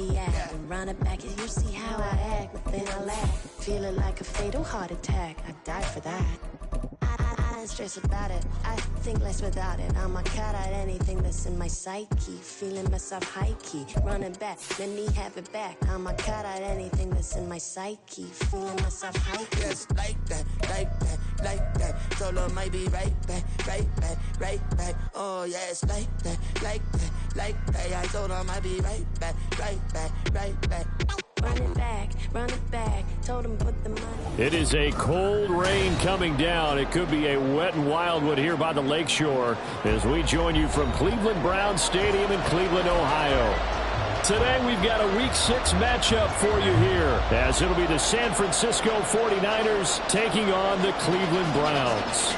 the act. And run it back, and you see how I act. But then I laugh, feeling like a fatal heart attack. I die for that. I don't stress about it, I think less without it. I'm a cat at anything that's in my psyche. Feeling myself high-key, running back, let me have it back. I'm a cat at anything that's in my psyche. Feeling myself high-key. Yes, like that, like that, like that. Solo might be right back, right back, right back. Oh yes, like that, like that, like that. I told her I might be right back, right back, right back. Run it back, told him put the money. It is a cold rain coming down. It could be a wet and wild one here by the lakeshore as we join you from Cleveland Browns Stadium in Cleveland, Ohio. Today we've got a Week 6 matchup for you here as it'll be the San Francisco 49ers taking on the Cleveland Browns.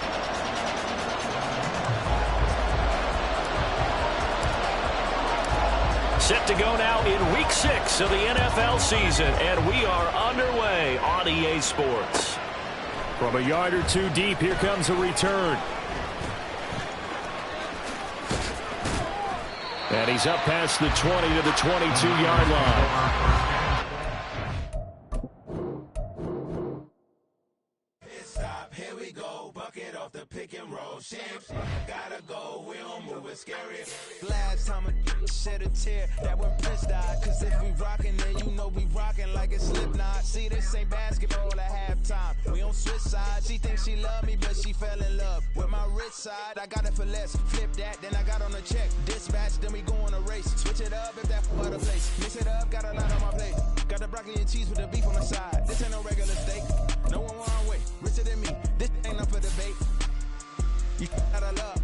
Set to go now in Week 6 of the NFL season, and we are underway on EA Sports. From a yard or two deep, here comes a return. And he's up past the 20 to the 22-yard line. Here we go, bucket off the pick and roll. Shit, gotta go, we don't move it scary. Last time a shed a tear, that when Prince died. Cause if we rockin', then you know we rockin' like it's Slipknot. See, this ain't basketball at halftime. We on switch sides. She thinks she love me, but she fell in love with my rich side. I got it for less. Flip that, then I got on a check. Dispatch, then we go on a race. Switch it up if that out of place. Mix it up, got a lot on my plate. Got the broccoli and cheese with the beef on the side. This ain't no regular steak. No one wrong way. Richer than me. This ain't up for debate. You out of love.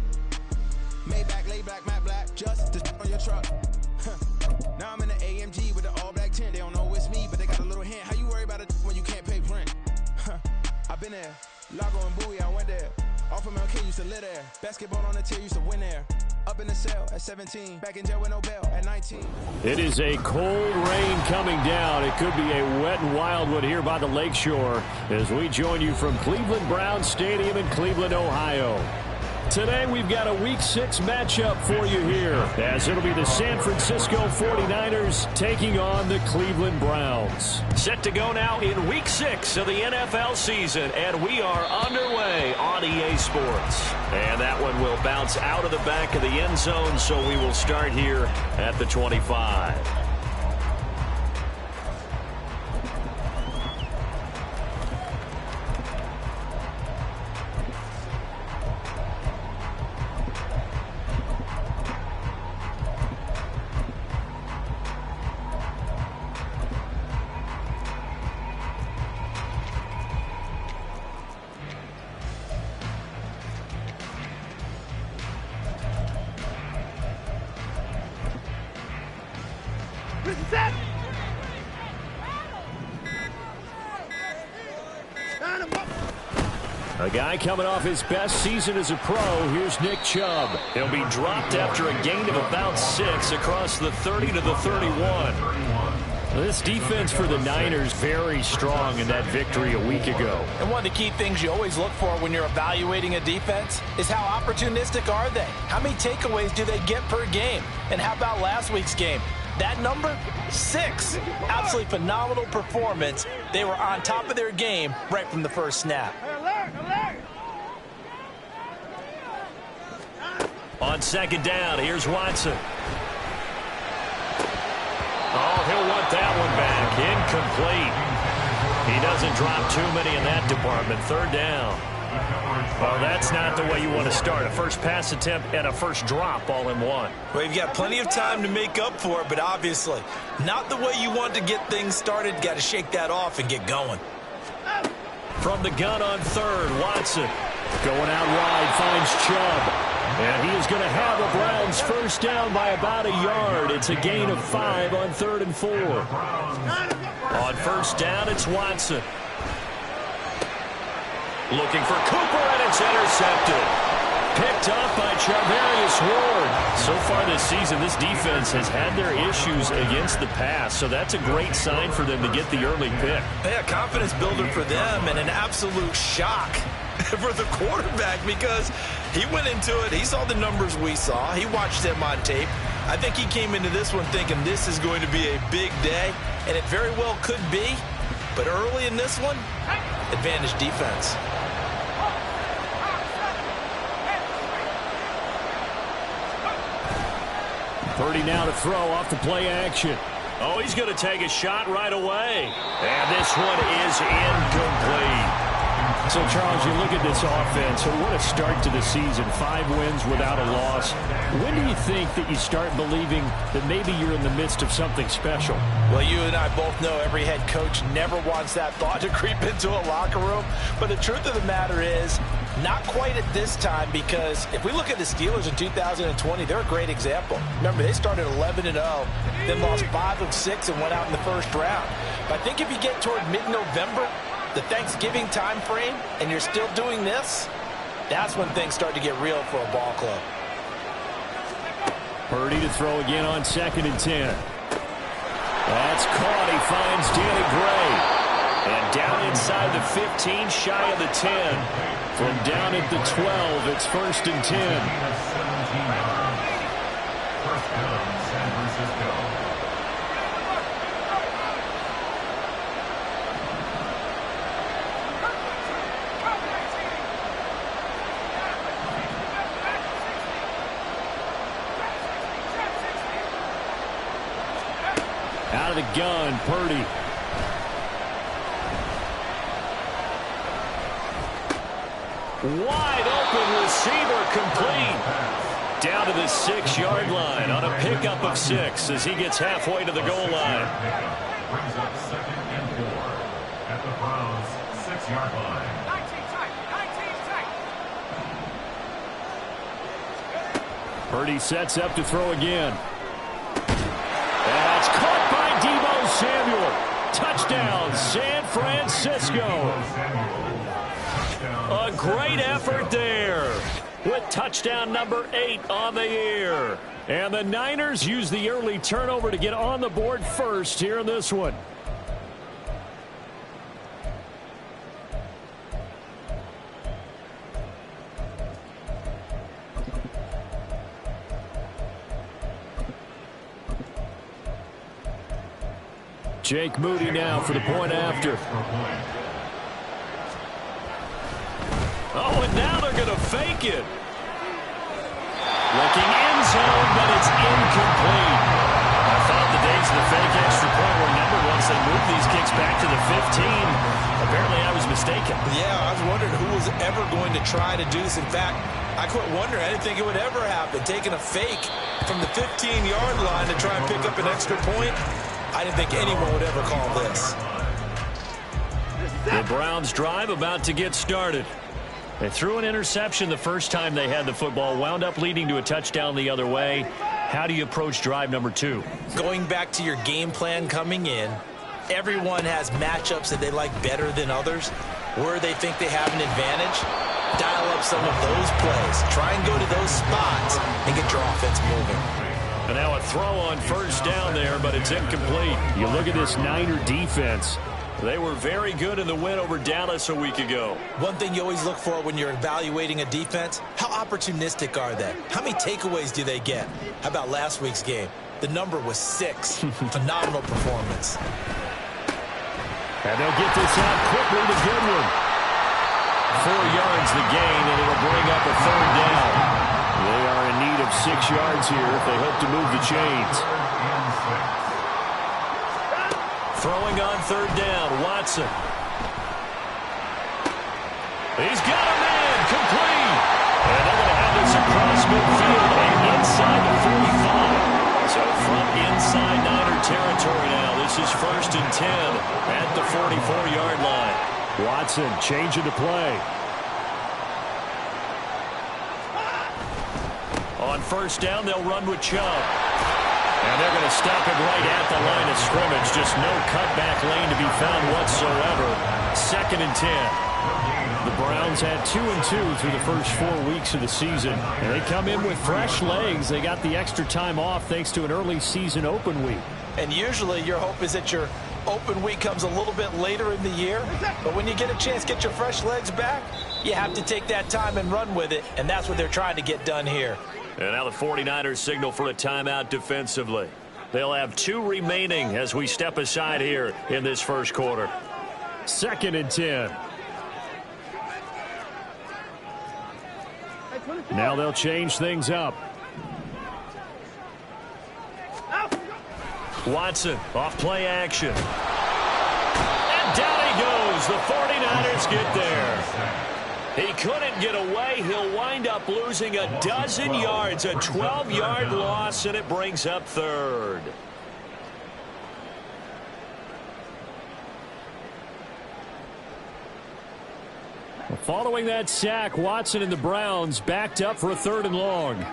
Maybach, lay back, matte black, just to on your truck. Now I'm in the AMG with the all black tint. They don't know it's me, but they got a little hint. How you worry about it when you can't pay rent? I've been there. Lago and Bowie, I went there. Off of MLK, used to live there. Basketball on the tier, used to win there. Up in the cell at 17. Back in jail with no bail at 19. It is a cold rain coming down. It could be a wet and wild one here by the lakeshore as we join you from Cleveland Browns Stadium in Cleveland, Ohio. Today we've got a Week 6 matchup for you here as it'll be the San Francisco 49ers taking on the Cleveland Browns. Set to go now in Week 6 of the NFL season, and we are underway on EA Sports. And that one will bounce out of the back of the end zone, so we will start here at the 25. A guy coming off his best season as a pro, here's Nick Chubb. He'll be dropped after a gain of about 6 across the 30 to the 31. This defense for the Niners very strong in that victory a week ago. And one of the key things you always look for when you're evaluating a defense is how opportunistic are they? How many takeaways do they get per game? And how about last week's game? That number, 6. Absolutely phenomenal performance. They were on top of their game right from the first snap. On second down, here's Watson. Oh, he'll want that one back. Incomplete. He doesn't drop too many in that department. Third down. Well, that's not the way you want to start. A first pass attempt and a first drop all in one. Well, you've got plenty of time to make up for it, but obviously not the way you want to get things started. Got to shake that off and get going. From the gun on third, Watson going out wide, finds Chubb. And he is going to have the Browns first down by about a yard. It's a gain of 5 on 3rd and 4. On first down, it's Watson. Looking for Cooper, and it's intercepted. Picked up by Charvarius Ward. So far this season, this defense has had their issues against the pass, so that's a great sign for them to get the early pick. Yeah, confidence builder for them and an absolute shock for the quarterback because he went into it. He saw the numbers we saw. He watched them on tape. I think he came into this one thinking this is going to be a big day, and it very well could be. But early in this one, advantage defense. Purdy now to throw off the play action. Oh, he's going to take a shot right away. And this one is incomplete. So, Charles, you look at this offense, so what a start to the season. 5 wins without a loss. When do you think that you start believing that maybe you're in the midst of something special? Well, you and I both know every head coach never wants that thought to creep into a locker room. But the truth of the matter is, not quite at this time, because if we look at the Steelers in 2020, they're a great example. Remember, they started 11-0, then lost 5 of 6 and went out in the first round. But I think if you get toward mid-November, the Thanksgiving time frame, and you're still doing this, that's when things start to get real for a ball club. Purdy to throw again on 2nd and 10. That's caught. He finds Danny Gray. And down inside the 15, shy of the 10. From down at the 12, it's 1st and 10. Out of the gun, Purdy. Wide open receiver, complete. Down to the 6-yard line on a pickup of 6 as he gets halfway to the goal line. Brings up 2nd and 4 at the Browns' 6-yard line. 19 tight. Purdy sets up to throw again. That's caught by Deebo Samuel. Touchdown, San Francisco. A great effort there with touchdown number 8 on the year. And the Niners use the early turnover to get on the board first here in this one. Jake Moody now for the point after. Oh, and now they're going to fake it. Looking end zone, but it's incomplete. I thought the days of the fake extra point were numbered once they moved these kicks back to the 15. Apparently I was mistaken. Yeah, I was wondering who was ever going to try to do this. In fact, I quit wondering. I didn't think it would ever happen. Taking a fake from the 15-yard line to try and pick up an extra point. I didn't think anyone would ever call this. The Browns drive about to get started. They threw an interception the first time they had the football, wound up leading to a touchdown the other way. How do you approach drive number 2? Going back to your game plan coming in, everyone has matchups that they like better than others, where they think they have an advantage. Dial up some of those plays. Try and go to those spots and get your offense moving. And now a throw on first down there, but it's incomplete. You look at this Niner defense. They were very good in the win over Dallas a week ago. One thing you always look for when you're evaluating a defense, how opportunistic are they? How many takeaways do they get? How about last week's game? The number was 6. Phenomenal performance. And they'll get this out quickly to Goodwin. 4 yards the gain, and it'll bring up a 3rd down. They are in need of 6 yards here if they hope to move the chains. Throwing on 3rd down, Watson. He's got a man, complete. And they're going to have this across midfield and inside the 45. So from inside Niner territory now, this is 1st and 10 at the 44-yard line. Watson changing to play. On 1st down, they'll run with Chubb. And they're going to stop it right at the line of scrimmage. Just no cutback lane to be found whatsoever. 2nd and 10. The Browns had 2-2 through the first 4 weeks of the season. And they come in with fresh legs. They got the extra time off thanks to an early season open week. And usually your hope is that your open week comes a little bit later in the year. But when you get a chance to get your fresh legs back, you have to take that time and run with it. And that's what they're trying to get done here. And now the 49ers signal for a timeout defensively. They'll have 2 remaining as we step aside here in this first quarter. 2nd and 10. Now they'll change things up. Watson off play action. And down he goes. The 49ers get there. He couldn't get away. He'll wind up losing a dozen yards, a 12-yard loss, and it brings up 3rd. Following that sack, Watson and the Browns backed up for a 3rd and long.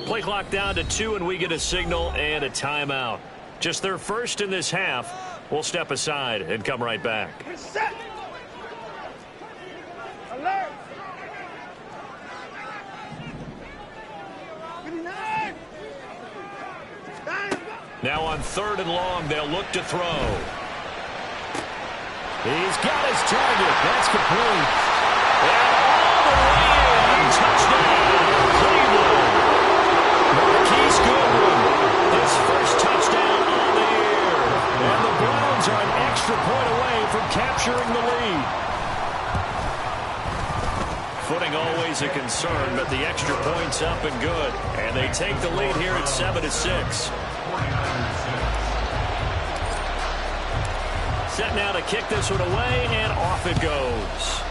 Play clock down to 2, and we get a signal and a timeout. Just their first in this half. We'll step aside and come right back. Alert! Now on 3rd and long, they'll look to throw. He's got his target. That's complete. And all the way in. Touchdown, Cleveland. Marquise Goodwin, his first touchdown on the year. And the Browns are an extra point away from capturing the lead. Footing always a concern, but the extra point's up and good. And they take the lead here at 7-6. Set now to kick this one away, and off it goes.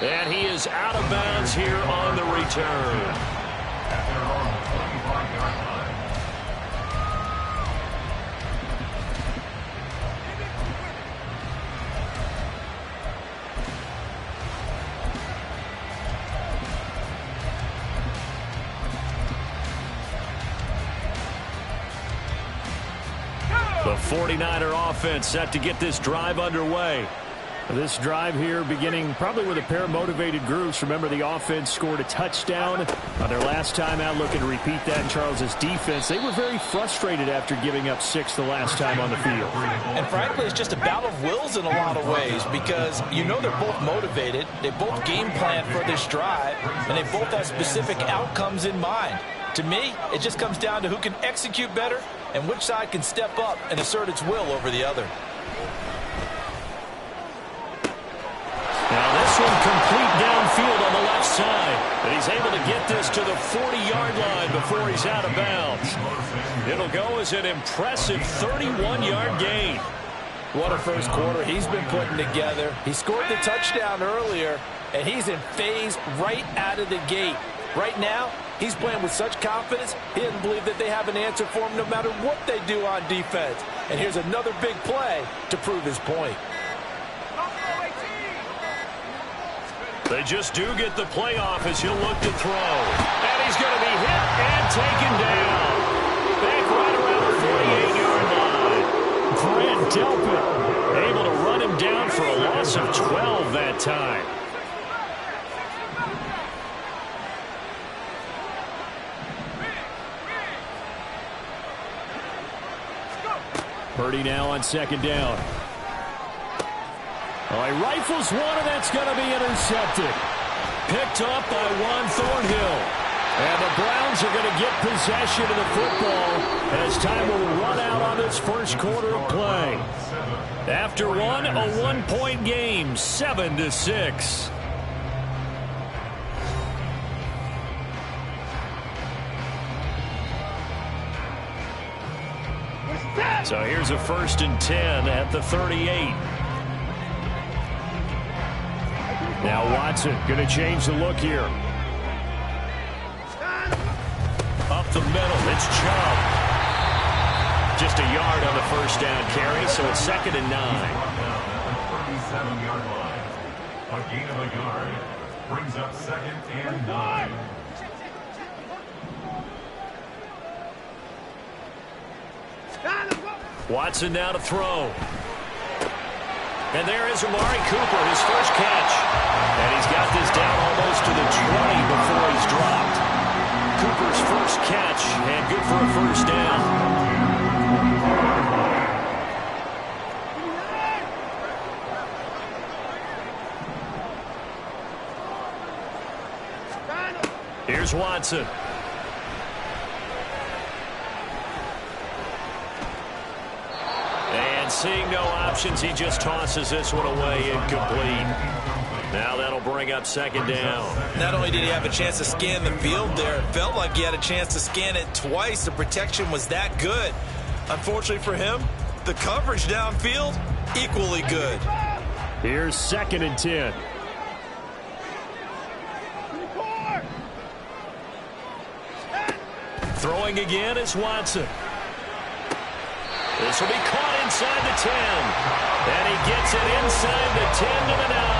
And he is out of bounds here on the return. The 49er offense set to get this drive underway. This drive here beginning probably with a pair of motivated groups. Remember, the offense scored a touchdown on their last time out. Looking to repeat that in Charles's defense. They were very frustrated after giving up 6 the last time on the field. And frankly, it's just a battle of wills in a lot of ways, because you know they're both motivated. They both game plan for this drive, and they both have specific outcomes in mind. To me, it just comes down to who can execute better and which side can step up and assert its will over the other. Now this one complete downfield on the left side. And he's able to get this to the 40-yard line before he's out of bounds. It'll go as an impressive 31-yard gain. What a first quarter he's been putting together. He scored the touchdown earlier, and he's in phase right out of the gate. Right now, he's playing with such confidence, he doesn't believe that they have an answer for him no matter what they do on defense. And here's another big play to prove his point. They just do get the play off as he'll look to throw. And he's going to be hit and taken down. Back right around the 48-yard line. Grant Delpit able to run him down for a loss of 12 that time. Purdy now on 2nd down. Oh, he rifles one, and that's going to be intercepted. Picked up by Juan Thornhill. And the Browns are going to get possession of the football as time will run out on this first quarter of play. After one, a one-point game, 7-6. So here's a 1st and 10 at the 38. Now Watson going to change the look here. Up the middle, it's Chubb. Just a yard on the first down carry, so it's 2nd and 9. 37-yard line. A gain of a yard brings up 2nd and 9. Watson now to throw. And there is Amari Cooper, his first catch. And he's got this down almost to the 20 before he's dropped. Cooper's first catch, and good for a first down. Here's Watson. And seeing no options, he just tosses this one away, incomplete. Now that'll bring up second down. Not only did he have a chance to scan the field there, it felt like he had a chance to scan it twice. The protection was that good. Unfortunately for him, the coverage downfield, equally good. Here's 2nd and 10. Throwing again is Watson. This will be caught inside the 10. And he gets it inside the 10 to the 9.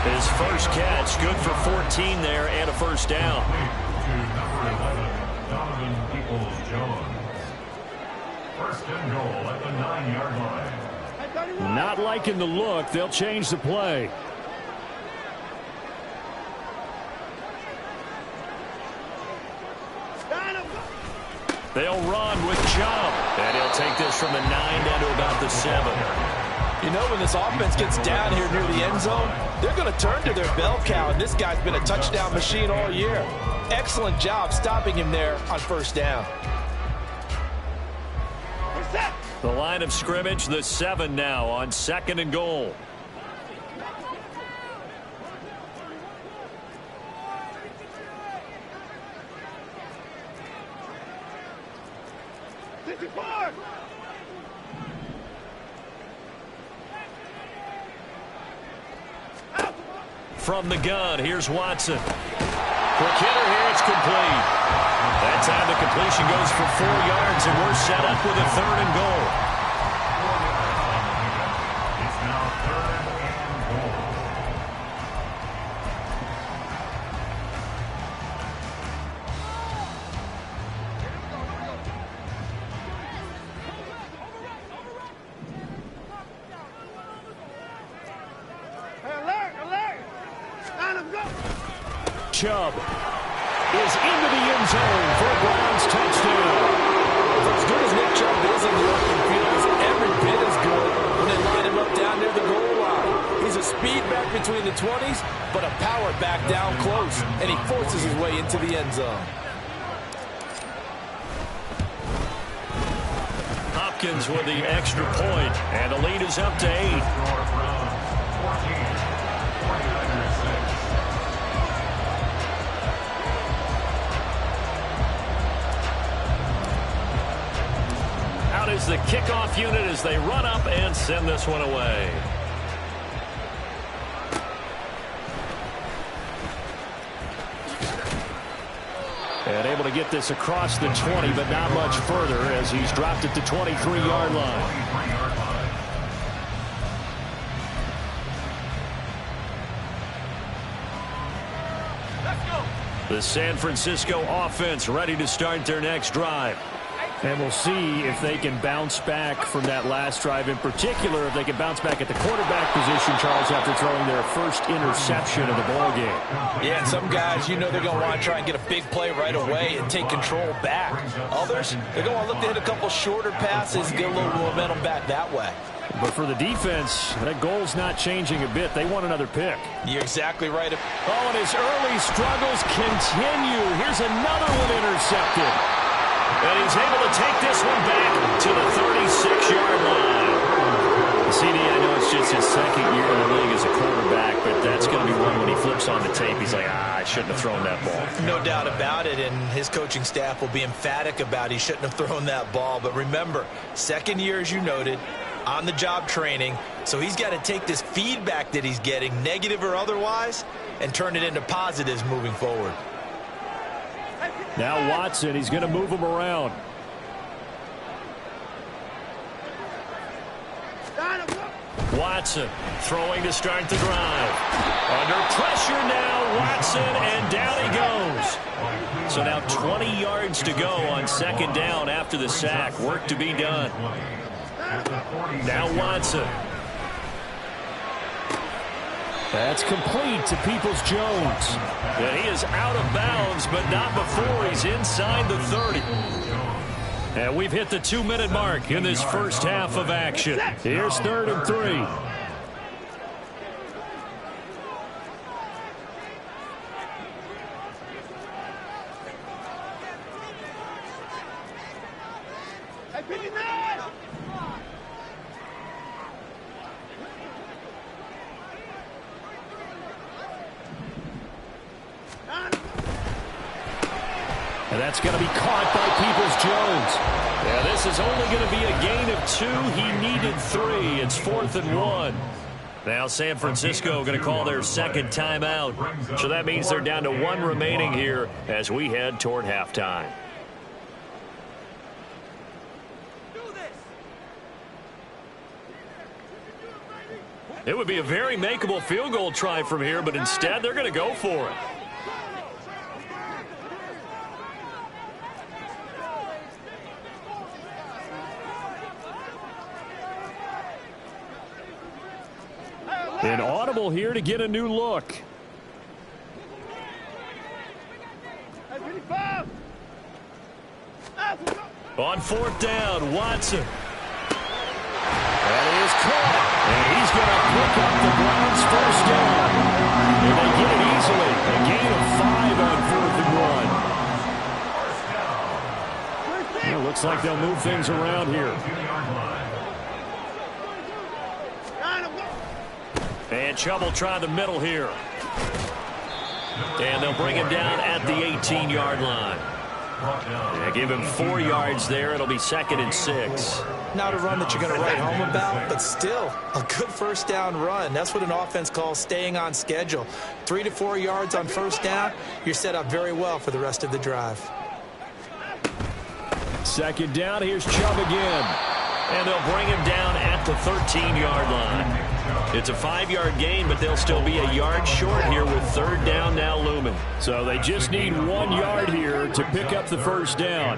His first catch, good for 14 there and a first down. Donovan Peoples-Jones. First and goal at the 9-yard line. Not liking the look. They'll change the play. They'll run with Chubb. And he'll take this from the 9 down to about the 7. You know, when this offense gets down here near the end zone, they're going to turn to their bell cow, and this guy's been a touchdown machine all year. Excellent job stopping him there on first down. The line of scrimmage, the 7 now on 2nd and goal. From the gun, here's Watson. Quick hitter here, it's complete. That time the completion goes for 4 yards, and we're set up with a 3rd and goal. It's now 3rd and goal. Chubb is into the end zone for a Browns touchdown. For as good as Nick Chubb is in the open field, he's every bit as good when they line him up down near the goal line. He's a speed back between the 20s, but a power back down close, and he forces his way into the end zone. Hopkins with the extra point, and the lead is up to 8. Is the kickoff unit as they run up and send this one away. And able to get this across the 20, but not much further as he's dropped it to 23-yard line. The San Francisco offense ready to start their next drive. And we'll see if they can bounce back from that last drive, in particular if they can bounce back at the quarterback position, Charles, after throwing their first interception of the ball game. Yeah, and some guys, you know, they're going to want to try and get a big play right away and take control back. Others, they're going to look to hit a couple shorter passes, get a little momentum back that way. But for the defense, that goal's not changing a bit. They want another pick. You're exactly right. Oh, and his early struggles continue. Here's another one intercepted. And he's able to take this one back to the 36-yard line. CD, I know it's just his 2nd year in the league as a quarterback, but that's going to be one when he flips on the tape. He's like, I shouldn't have thrown that ball. No doubt about it, and his coaching staff will be emphatic about he shouldn't have thrown that ball. But remember, 2nd year, as you noted, on-the-job training, so he's got to take this feedback that he's getting, negative or otherwise, and turn it into positives moving forward. Now Watson, he's going to move him around. Watson throwing to start the drive. Under pressure now, Watson, and down he goes. So now 20 yards to go on 2nd down after the sack. Work to be done. Now Watson. That's complete to Peoples-Jones. And he is out of bounds, but not before he's inside the 30. And we've hit the 2-minute mark in this first half of action. Here's 3rd and 3. And that's going to be caught by Peoples-Jones. Yeah, this is only going to be a gain of 2. He needed 3. It's 4th and 1. Now San Francisco going to call their second timeout. So that means they're down to 1 remaining here as we head toward halftime. It would be a very makeable field goal try from here, but instead they're going to go for it. An audible here to get a new look. On 4th down, Watson. That is caught. And he's going to pick up the Browns' first down. And they get it easily. A gain of 5 on 4th and 1. Yeah, looks like they'll move things around here. And Chubb will try the middle here. And they'll bring him down at the 18-yard line. Yeah, give him 4 yards there. It'll be 2nd and 6. Not a run that you're going to write home about, but still a good first down run. That's what an offense calls staying on schedule. 3 to 4 yards on first down, you're set up very well for the rest of the drive. 2nd down, here's Chubb again. And they'll bring him down at the 13-yard line. It's a 5-yard gain, but they'll still be a yard short here with 3rd down now looming. So they just need 1 yard here to pick up the first down.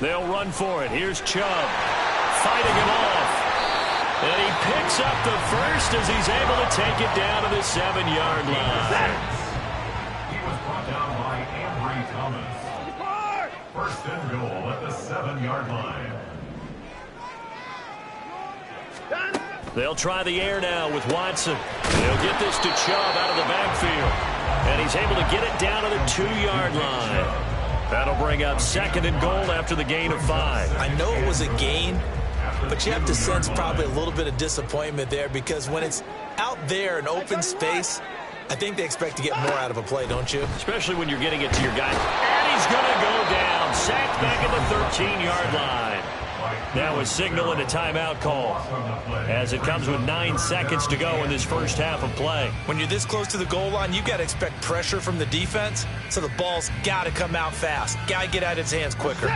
They'll run for it. Here's Chubb fighting him off. And he picks up the first as he's able to take it down to the 7-yard line. He was brought down by Ambry Thomas. 1st and goal at the 7-yard line. They'll try the air now with Watson. They'll get this to Chubb out of the backfield. And he's able to get it down to the 2-yard line. That'll bring up 2nd and goal after the gain of 5. I know it was a gain, but you have to sense probably a little bit of disappointment there because when it's out there in open space, I think they expect to get more out of a play, don't you? Especially when you're getting it to your guy. And he's going to go down. Sacked back at the 13-yard line. Now a signal and a timeout call as it comes with 9 seconds to go in this first half of play. When you're this close to the goal line, you've got to expect pressure from the defense, so the ball's got to come out fast. Got to get out of his hands quicker.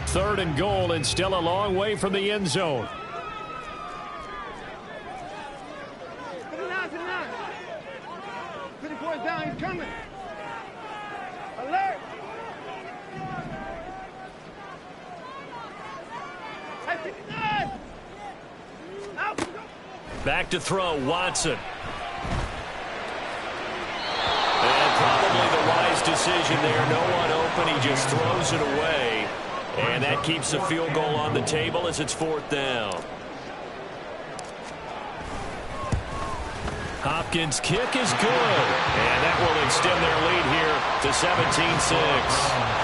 3rd and goal and still a long way from the end zone. Put the boys down, he's coming. Alert! Back to throw, Watson. And probably the wise decision there. No one open. He just throws it away. And that keeps the field goal on the table as it's 4th down. Hopkins' kick is good. And that will extend their lead here to 17-6.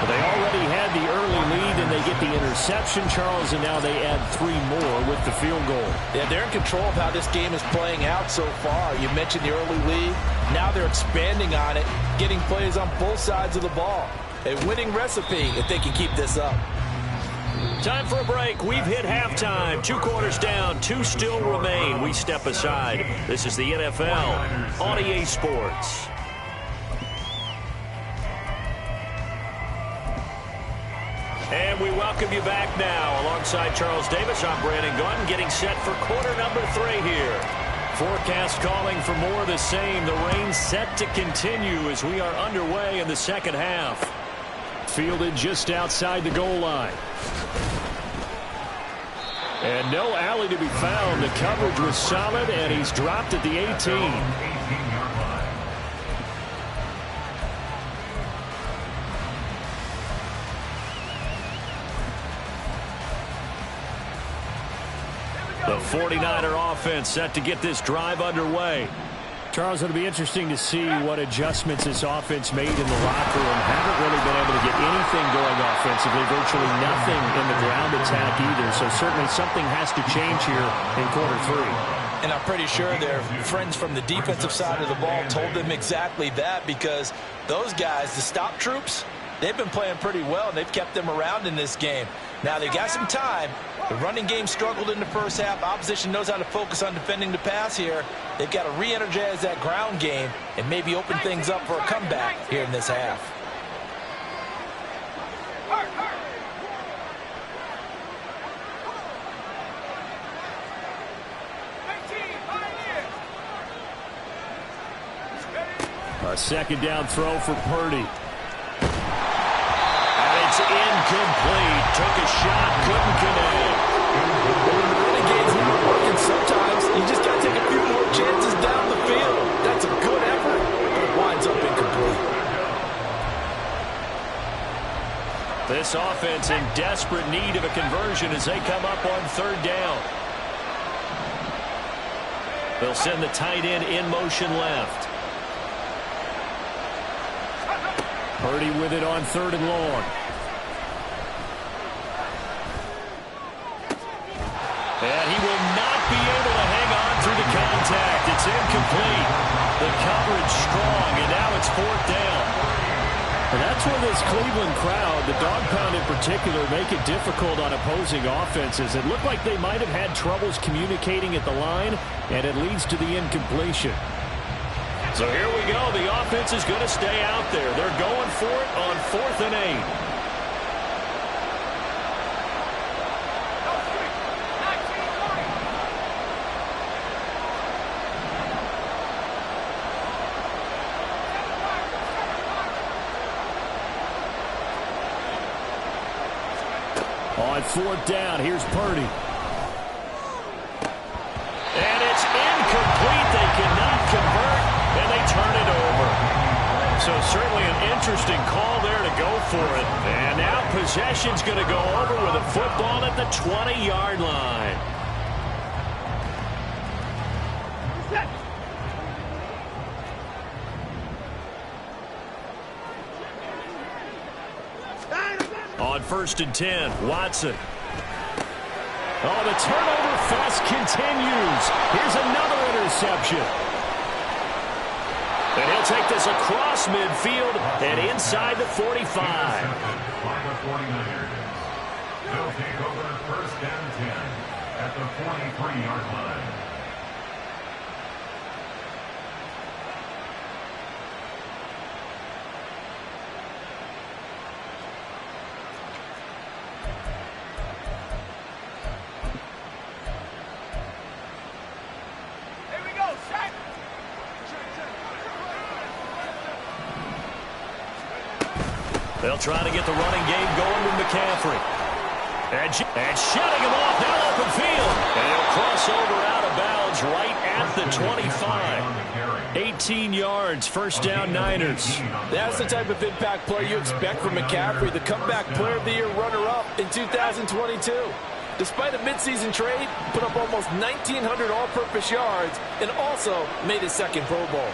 They already had the early lead, and they get the interception, Charles, and now they add 3 more with the field goal. Yeah, they're in control of how this game is playing out so far. You mentioned the early lead. Now they're expanding on it, getting plays on both sides of the ball. A winning recipe if they can keep this up. Time for a break. We've hit halftime. 2 quarters down, 2 still remain. We step aside. This is the NFL on EA Sports. And we welcome you back now. Alongside Charles Davis, I'm Brandon Gaudin, getting set for quarter number 3 here. Forecast calling for more of the same. The rain set to continue as we are underway in the second half. Fielded just outside the goal line. And no alley to be found. The coverage was solid, and he's dropped at the 18. The 49er offense set to get this drive underway. Charles, it'll be interesting to see what adjustments this offense made in the locker room. Haven't really been able to get anything going offensively, virtually nothing in the ground attack either. So certainly something has to change here in quarter three. And I'm pretty sure their friends from the defensive side of the ball told them exactly that, because those guys, the stop troops, they've been playing pretty well, and they've kept them around in this game. Now, they got some time. The running game struggled in the first half. Opposition knows how to focus on defending the pass here. They've got to re-energize that ground game and maybe open things up for a comeback here in this half. A second down throw for Purdy. It's incomplete. Took a shot, couldn't connect. When the running game's not working, sometimes you just got to take a few more chances down the field. That's a good effort, but it winds up incomplete. This offense in desperate need of a conversion as they come up on third down. They'll send the tight end in motion left. Purdy with it on third and long. And he will not be able to hang on through the contact. It's incomplete. The coverage strong, and now it's fourth down. And that's where this Cleveland crowd, the dog pound in particular, make it difficult on opposing offenses. It looked like they might have had troubles communicating at the line, and it leads to the incompletion. So here we go. The offense is going to stay out there. They're going for it on 4th and 8. On fourth down, here's Purdy. And it's incomplete. They cannot convert, and they turn it over. So certainly an interesting call there to go for it. And now possession's going to go over with a football at the 20-yard line. On 1st and 10, Watson. Oh, the turnover fest continues. Here's another interception. And he'll take this across midfield and inside the 45. By the 49ers. They'll take over 1st and 10 at the 43-yard line. They'll try to get the running game going with McCaffrey. And shutting him off down open field. And he'll cross over out of bounds right at the 25. 18 yards, first down Niners. That's the type of impact play you expect from McCaffrey, the comeback player of the year runner-up in 2022. Despite a midseason trade, put up almost 1,900 all-purpose yards and also made his second Pro Bowl.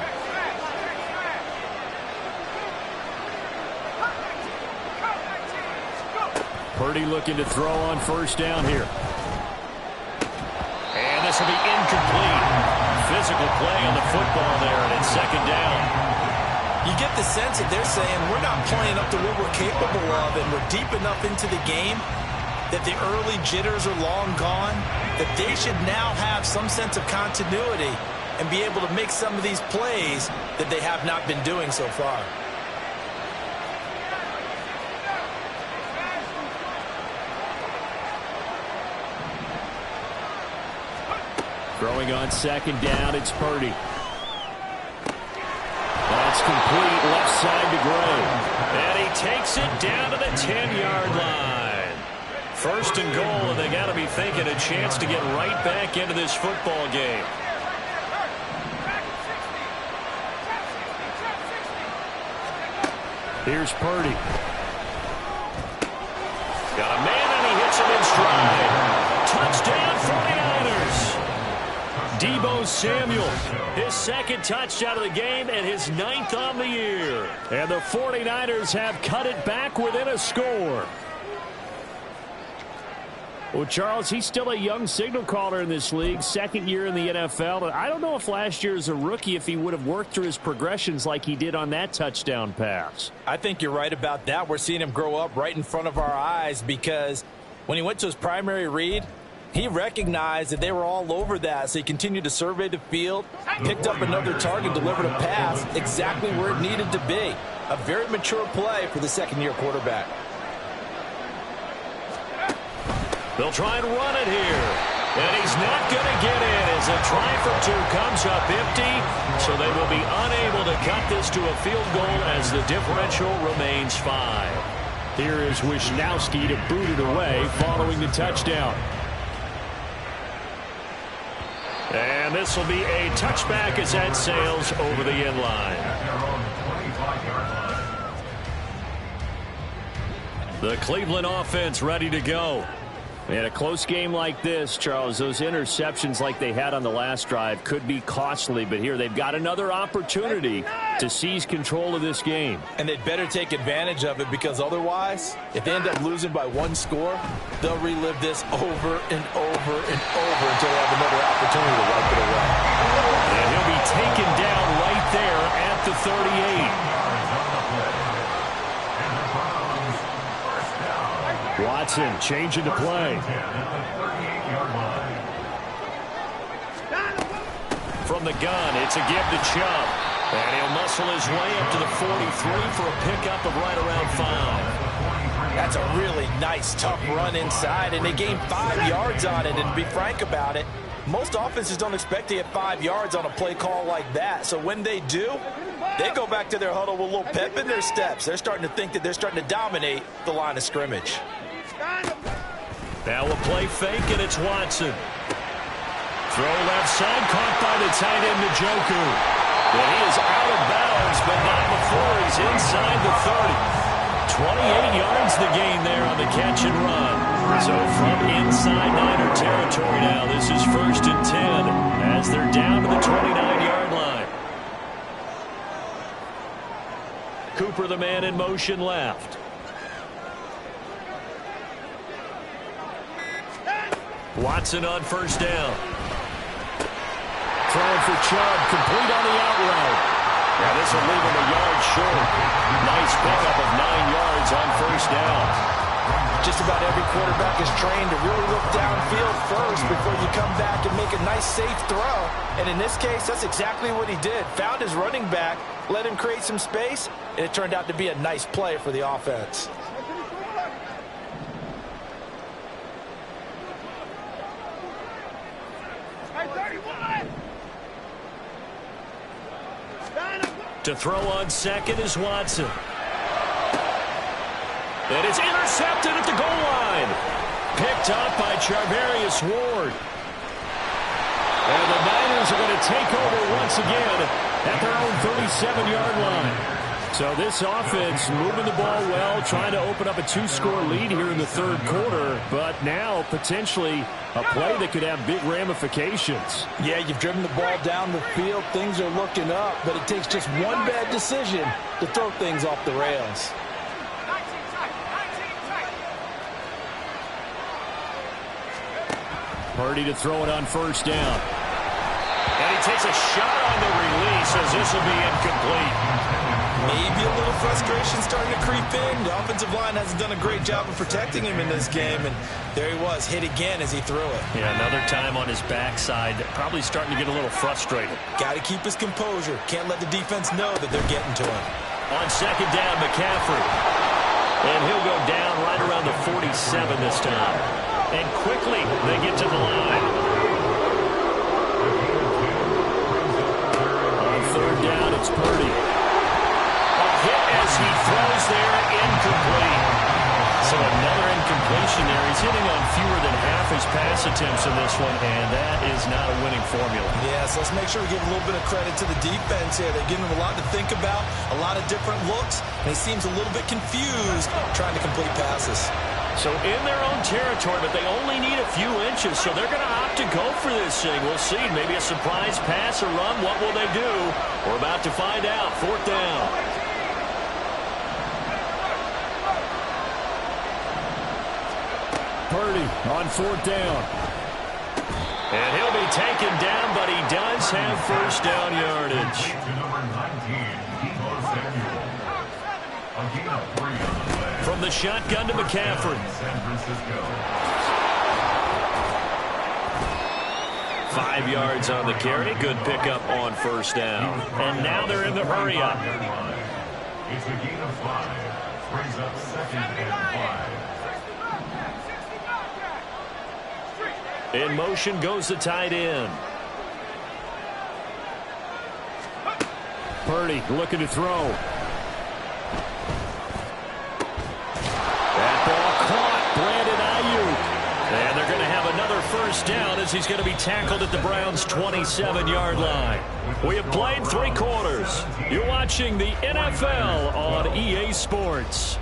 Purdy looking to throw on first down here. And this will be incomplete. Physical play on the football there, and it's second down. You get the sense that they're saying we're not playing up to what we're capable of, and we're deep enough into the game that the early jitters are long gone, that they should now have some sense of continuity and be able to make some of these plays that they have not been doing so far. Throwing on second down, it's Purdy. That's complete, left side to Gray. And he takes it down to the 10-yard line. First and goal, and they got to be thinking a chance to get right back into this football game. Here's Purdy. Got a man, and he hits him in stride. Touchdown, 49ers. Deebo Samuel, his second touchdown of the game and his 9th on the year. And the 49ers have cut it back within a score. Well, Charles, he's still a young signal caller in this league, second year in the NFL. And I don't know if last year as a rookie, if he would have worked through his progressions like he did on that touchdown pass. I think you're right about that. We're seeing him grow up right in front of our eyes because when he went to his primary read, he recognized that they were all over that, so he continued to survey the field, picked up another target, delivered a pass exactly where it needed to be. A very mature play for the second-year quarterback. They'll try and run it here. And he's not going to get in as a try for two comes up empty. So they will be unable to cut this to a field goal as the differential remains 5. Here is Wisnowski to boot it away following the touchdown. And this will be a touchback as that sails over the end line. The Cleveland offense ready to go. In a close game like this, Charles, those interceptions like they had on the last drive could be costly, but here they've got another opportunity to seize control of this game. And they'd better take advantage of it because otherwise, if they end up losing by one score, they'll relive this over and over and over until they have another opportunity to wipe it away. And he'll be taken down right there at the 38. Watson changing to play. From the gun, it's a give to Chubb. And he'll muscle his way up to the 43 for a pickup of right around 5. That's a really nice, tough run inside, and they gained 5 yards on it. And to be frank about it, most offenses don't expect to get 5 yards on a play call like that. So when they do, they go back to their huddle with a little pep in their steps. They're starting to think that they're starting to dominate the line of scrimmage. Now a play fake, and it's Watson. Throw left side, caught by the tight end, Njoku. And he is out of bounds, but not before he's inside the 30. 28 yards the gain there on the catch and run. So from inside Niner territory now, this is 1st and 10 as they're down to the 29-yard line. Cooper, the man in motion left. Watson on first down. Throwing for Chubb, complete on the out route. Now this will leave him a yard short. Nice pickup of 9 yards on first down. Just about every quarterback is trained to really look downfield first before you come back and make a nice, safe throw. And in this case, that's exactly what he did. Found his running back, let him create some space, and it turned out to be a nice play for the offense. To throw on second is Watson. And it's intercepted at the goal line. Picked up by Charvarius Ward. And the Niners are going to take over once again at their own 37-yard line. So this offense moving the ball well, trying to open up a 2-score lead here in the third quarter, but now potentially a play that could have big ramifications. Yeah, you've driven the ball down the field. Things are looking up, but it takes just one bad decision to throw things off the rails. Purdy to throw it on first down. And he takes a shot on the release as this will be incomplete. Maybe a little frustration starting to creep in. The offensive line hasn't done a great job of protecting him in this game, and there he was, hit again as he threw it. Yeah, another time on his backside, probably starting to get a little frustrated. Got to keep his composure. Can't let the defense know that they're getting to him. On second down, McCaffrey. And he'll go down right around the 47 this time. And quickly, they get to the line. On third down, it's Purdy. A hit as he throws there, incomplete. So another incomplete situation there. He's hitting on fewer than half his pass attempts in this one, and that is not a winning formula. Yeah, so let's make sure we give a little bit of credit to the defense here. They're giving him a lot to think about, a lot of different looks, and he seems a little bit confused trying to complete passes. So in their own territory, but they only need a few inches, so they're going to opt to go for this thing. We'll see. Maybe a surprise pass or run. What will they do? We're about to find out. 4th down. Purdy on 4th down. And he'll be taken down, but he does have first down yardage. To number 19, Deebo Samuel. A gain of 3 on the play. From the shotgun to McCaffrey. San Francisco. 5 yards on the carry. Good pickup on first down. And now they're in the hurry up. It's a gain of 5. Brings up 2nd and 5. In motion goes the tight end. Purdy looking to throw. That ball caught. Brandon Ayuk. And they're going to have another first down as he's going to be tackled at the Browns' 27-yard line. We have played 3 quarters. You're watching the NFL on EA Sports.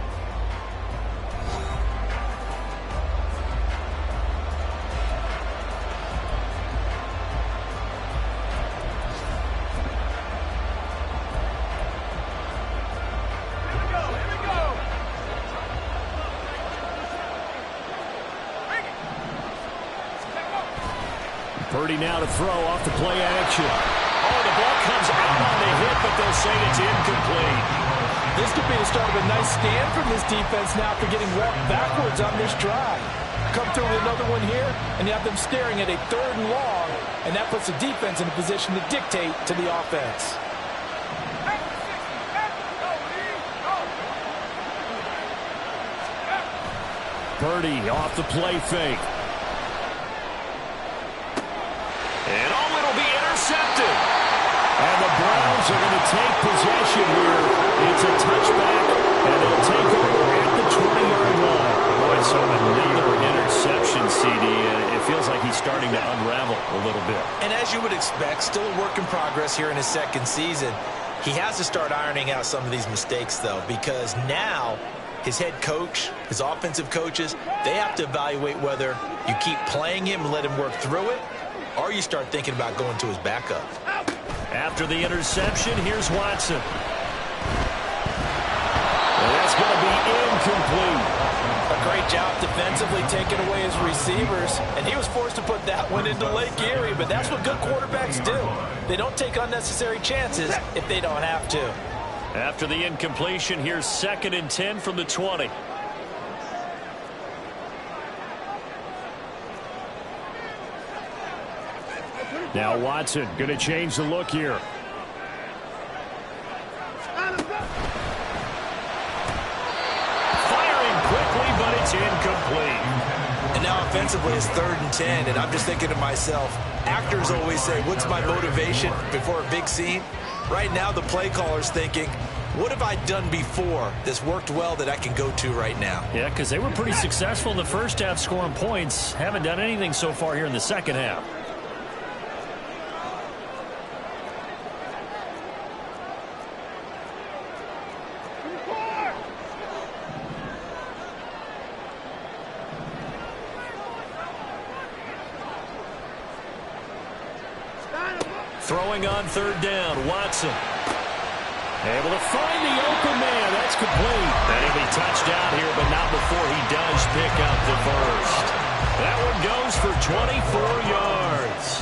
Purdy now to throw off the play action. Oh, the ball comes out on the hit, but they'll say it's incomplete. This could be the start of a nice stand from this defense now for getting walked backwards on this drive. Come through with another one here, and you have them staring at a 3rd and long, and that puts the defense in a position to dictate to the offense. Purdy off the play fake. And oh, it'll be intercepted. And the Browns are going to take possession here. It's a touchback, and they'll take over at the 20-yard line. Boy, so another interception, CD. It feels like he's starting to unravel a little bit. And as you would expect, still a work in progress here in his 2nd season. He has to start ironing out some of these mistakes, though, because now his head coach, his offensive coaches, they have to evaluate whether you keep playing him and let him work through it, or you start thinking about going to his backup. After the interception, here's Watson. And that's going to be incomplete. A great job defensively taking away his receivers, and he was forced to put that one into Lake Erie, but that's what good quarterbacks do. They don't take unnecessary chances if they don't have to. After the incompletion, here's 2nd and 10 from the 20. Now Watson going to change the look here. Firing quickly, but it's incomplete. And now offensively it's 3rd and 10, and I'm just thinking to myself, actors always say, what's my motivation before a big scene? Right now the play caller's thinking, what have I done before that's worked well that I can go to right now? Yeah, because they were pretty successful in the first half scoring points. Haven't done anything so far here in the second half. Throwing on 3rd down, Watson. Able to find the open man. That's complete. And he'll be touched down here, but not before he does pick up the first. That one goes for 24 yards.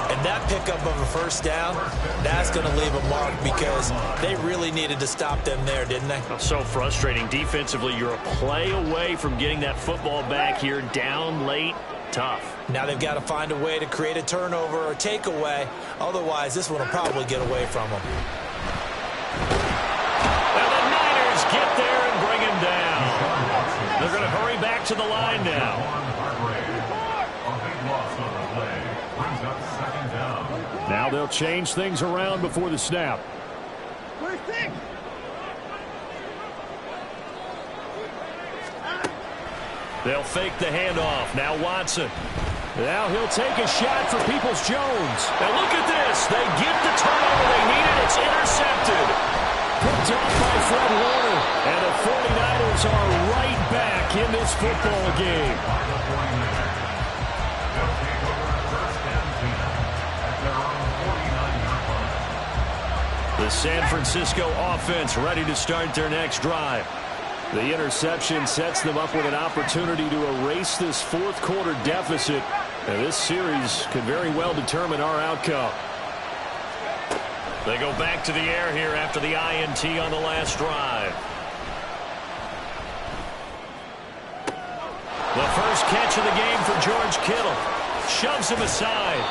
And that pickup of a first down, that's going to leave a mark because they really needed to stop them there, didn't they? So frustrating. Defensively, you're a play away from getting that football back here down late. Tough. Now they've got to find a way to create a turnover or takeaway. Otherwise, this one will probably get away from them. And the Niners get there and bring him down. They're going to hurry back to the line now. Now they'll change things around before the snap. They'll fake the handoff. Now Watson. Now he'll take a shot for Peoples-Jones. And look at this. They get the turnover they needed. It's intercepted. Picked off by Fred Warner. And the 49ers are right back in this football game. The San Francisco offense ready to start their next drive. The interception sets them up with an opportunity to erase this fourth quarter deficit. And this series could very well determine our outcome. They go back to the air here after the INT on the last drive. The first catch of the game for George Kittle. Shoves him aside.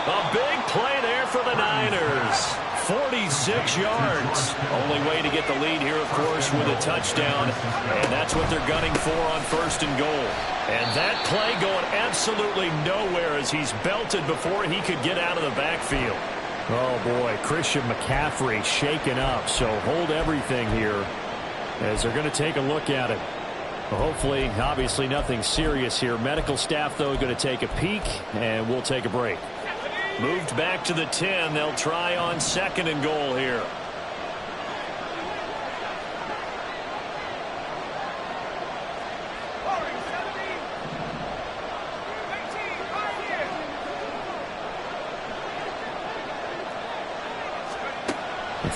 A big play there for the Niners. 46 yards. Only way to get the lead here, of course, with a touchdown. And that's what they're gunning for on 1st and goal. And that play going absolutely nowhere as he's belted before he could get out of the backfield. Oh, boy, Christian McCaffrey shaken up. So hold everything here as they're going to take a look at it. Hopefully, obviously nothing serious here. Medical staff, though, going to take a peek, and we'll take a break. Moved back to the 10. They'll try on 2nd and goal here.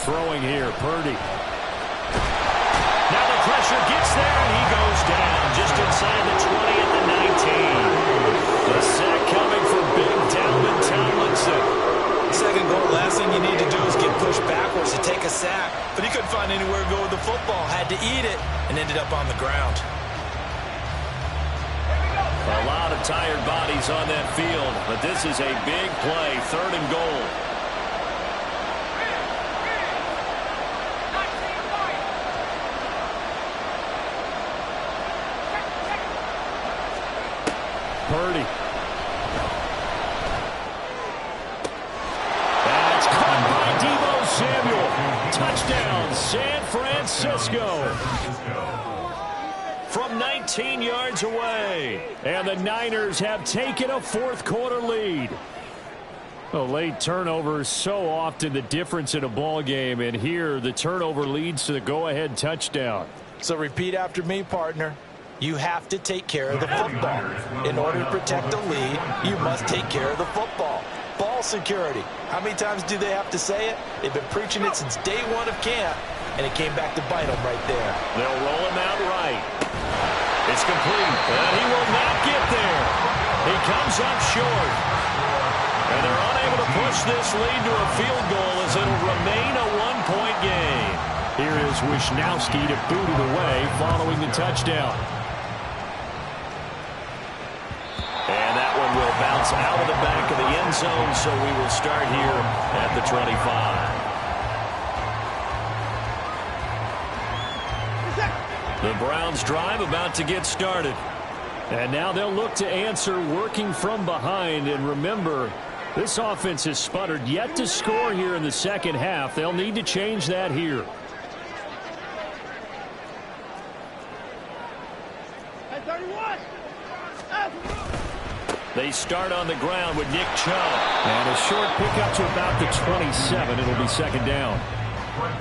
Throwing here, Purdy. Now the pressure gets there, and he goes down just inside the 20 at the 19. The sack coming from big Dalvin Tomlinson. Second goal, last thing you need to do is get pushed backwards to take a sack. But he couldn't find anywhere to go with the football. Had to eat it and ended up on the ground. A lot of tired bodies on that field, but this is a big play, 3rd and goal. Purdy. That's caught by Deebo Samuel. Touchdown, San Francisco. From 19 yards away. And the Niners have taken a 4th quarter lead. A late turnover is so often the difference in a ball game, and here the turnover leads to the go-ahead touchdown. So repeat after me, partner. You have to take care of the football. In order to protect the lead, you must take care of the football. Ball security. How many times do they have to say it? They've been preaching it since day 1 of camp, and it came back to bite them right there. They'll roll him out right. It's complete, and he will not get there. He comes up short. And they're unable to push this lead to a field goal as it'll remain a 1-point game. Here is Wisnowski to boot it away following the touchdown. And that one will bounce out of the back of the end zone, so we will start here at the 25. The Browns drive about to get started. And now they'll look to answer working from behind. And remember, this offense has sputtered yet to score here in the second half. They'll need to change that here. They start on the ground with Nick Chubb. And a short pickup to about the 27. It'll be 2nd down.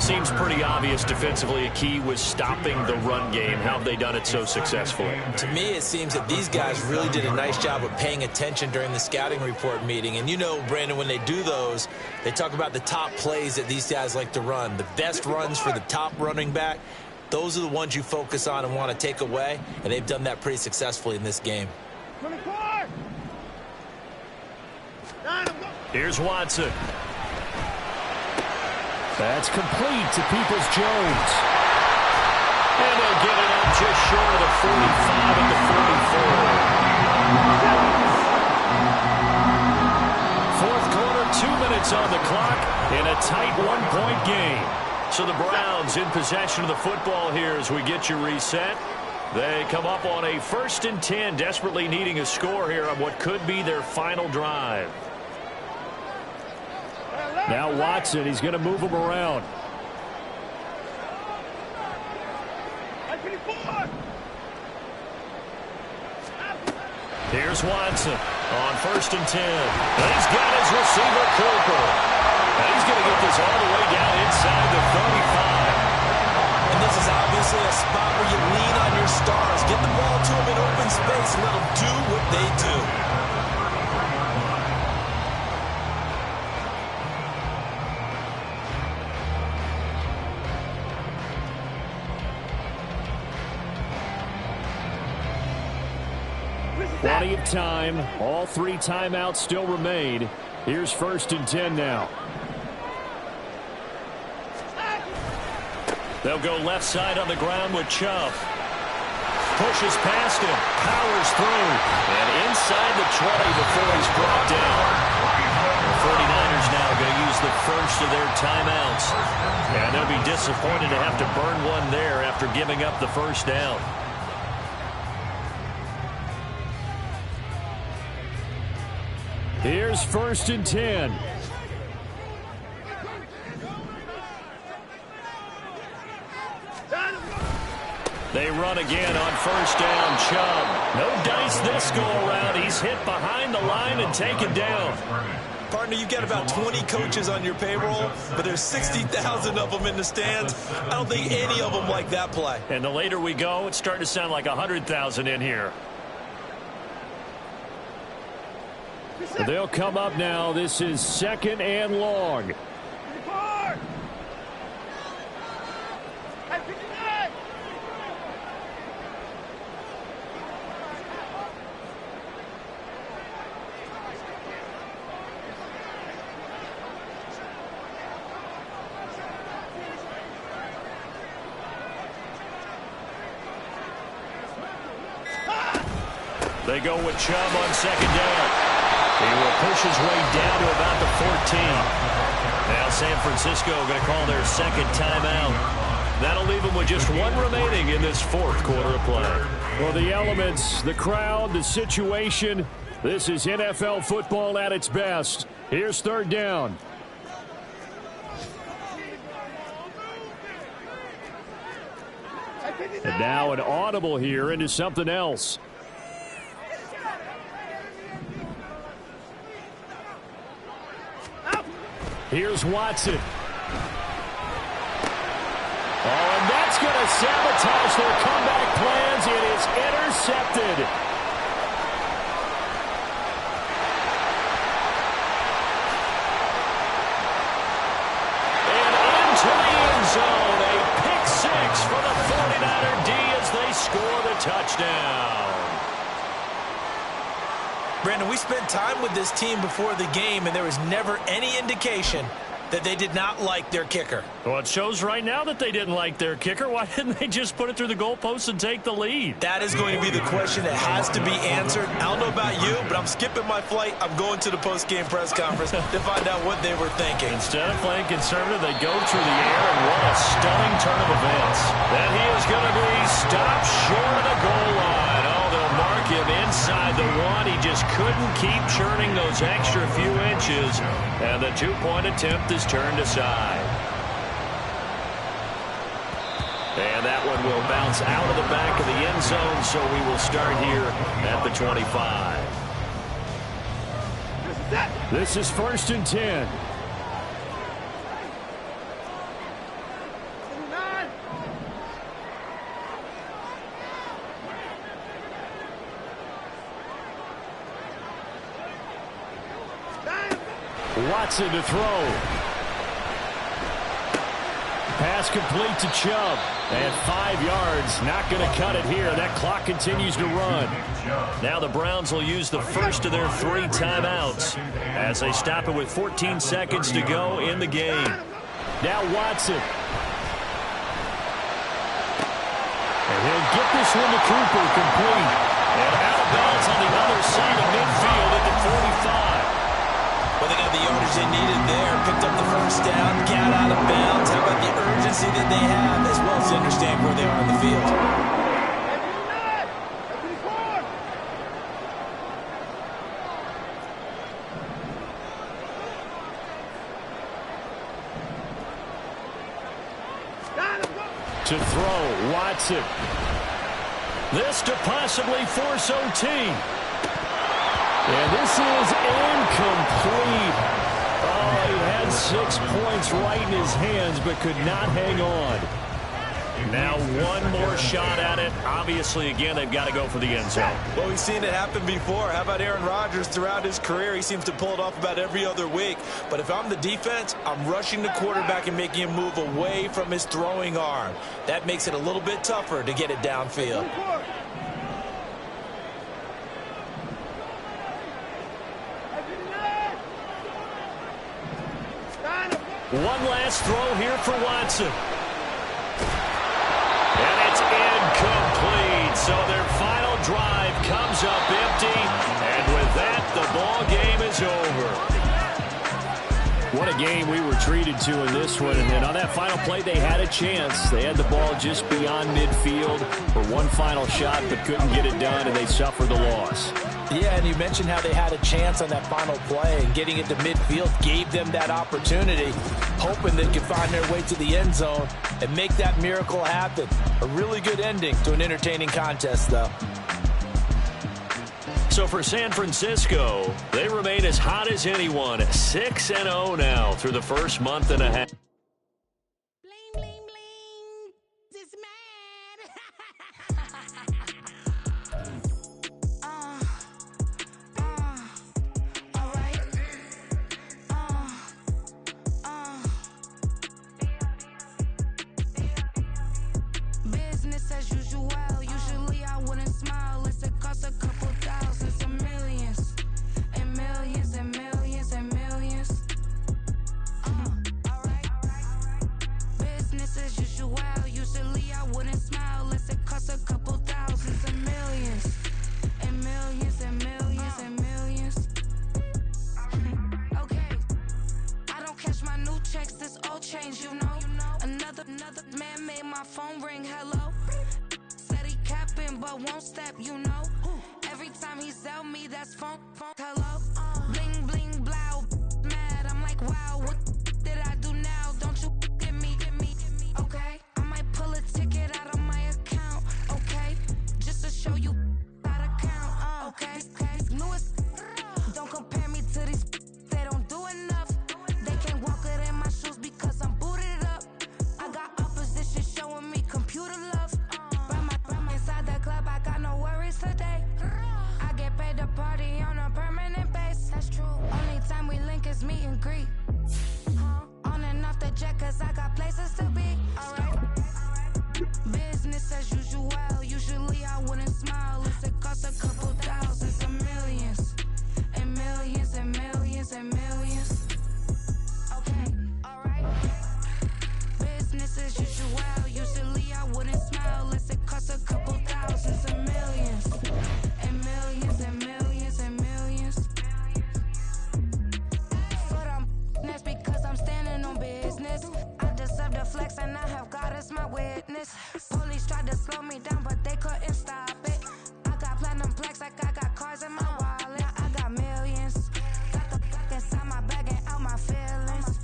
Seems pretty obvious defensively a key was stopping the run game. How have they done it so successfully? To me, it seems that these guys really did a nice job of paying attention during the scouting report meeting. And you know, Brandon, when they do those, they talk about the top plays that these guys like to run. The best runs for the top running back, those are the ones you focus on and want to take away. And they've done that pretty successfully in this game. 24! Here's Watson. That's complete to Peoples-Jones. And they'll get it up just short of the 45 at the 44. Fourth quarter, 2 minutes on the clock in a tight 1-point game. So the Browns in possession of the football here as we get you reset. They come up on a 1st and 10, desperately needing a score here on what could be their final drive. Now Watson, he's going to move him around. Here's Watson on 1st and 10. He's got his receiver, Cooper. And he's going to get this all the way down inside the 35. And this is obviously a spot where you lean on your stars. Get the ball to them in open space and let them do what they do. Plenty of time. All 3 timeouts still remain. Here's 1st and 10 now. They'll go left side on the ground with Chubb. Pushes past him. Powers through. And inside the 20 before he's brought down. The 49ers now going to use the first of their timeouts. And they'll be disappointed to have to burn one there after giving up the first down. Here's 1st and 10. They run again on 1st down. Chubb. No dice this go around. He's hit behind the line and taken down. Partner, you've got about 20 coaches on your payroll, but there's 60,000 of them in the stands. I don't think any of them like that play. And the later we go, it's starting to sound like 100,000 in here. They'll come up now. This is 2nd and long. They go with Chubb on 2nd down. He will push his way down to about the 14. Now San Francisco going to call their 2nd timeout. That'll leave them with just 1 remaining in this 4th quarter of play. Well, the elements, the crowd, the situation, this is NFL football at its best. Here's 3rd down. And now an audible here into something else. Here's Watson. Oh, and that's going to sabotage their comeback plans. It is intercepted. And into the end zone. A pick 6 for the 49er D as they score the touchdown. Brandon, we spent time with this team before the game, and there was never any indication that they did not like their kicker. Well, it shows right now that they didn't like their kicker. Why didn't they just put it through the goalpost and take the lead? That is going to be the question that has to be answered. I don't know about you, but I'm skipping my flight. I'm going to the post-game press conference to find out what they were thinking. Instead of playing conservative, they go through the air, and what a stunning turn of events. Then he is going to be stopped short of the goal line. Oh, they'll mark him inside the 1. He just couldn't keep churning those extra few inches, and the 2-point attempt is turned aside. And that one will bounce out of the back of the end zone, so we will start here at the 25. This is 1st and 10. Watson to throw. Pass complete to Chubb. And 5 yards. Not going to cut it here. That clock continues to run. Now the Browns will use the first of their 3 timeouts as they stop it with 14 seconds to go in the game. Now Watson. And he'll get this one to Cooper complete. And out of bounds on the other side of midfield at the 45. Well, they got the yardage they needed there. Picked up the first down, got out of bounds. How about the urgency that they have, as well as to understand where they are on the field? To throw, Watson. This to possibly force OT. And this is incomplete. Oh, he had 6 points right in his hands, but could not hang on. Now one more shot at it. Obviously, again, they've got to go for the end zone. Well, we've seen it happen before. How about Aaron Rodgers throughout his career? He seems to pull it off about every other week. But if I'm the defense, I'm rushing the quarterback and making him move away from his throwing arm. That makes it a little bit tougher to get it downfield. One last throw here for Watson. And it's incomplete. So their final drive comes up empty. And with that, the ball game is over. What a game we were treated to in this one. And then on that final play, they had a chance. They had the ball just beyond midfield for one final shot, but couldn't get it done, and they suffered the loss. Yeah, and you mentioned how they had a chance on that final play, and getting it to midfield gave them that opportunity, hoping they could find their way to the end zone and make that miracle happen. A really good ending to an entertaining contest, though. So for San Francisco, they remain as hot as anyone, 6-0 now through the first month and a half. Bling, bling, bling. This man. All right. Business as usual. Usually I wouldn't smile. It's a cost a couple thousands of millions. And millions and millions and millions. Alright. Business as usual. Usually I wouldn't smile. Unless it costs a couple thousands of millions. And millions and millions and millions. Okay. I don't cash my new checks, this old change, you know. Another man made my phone ring, hello. Said he capping but won't step, you know. Every time he sell me, that's phone, hello.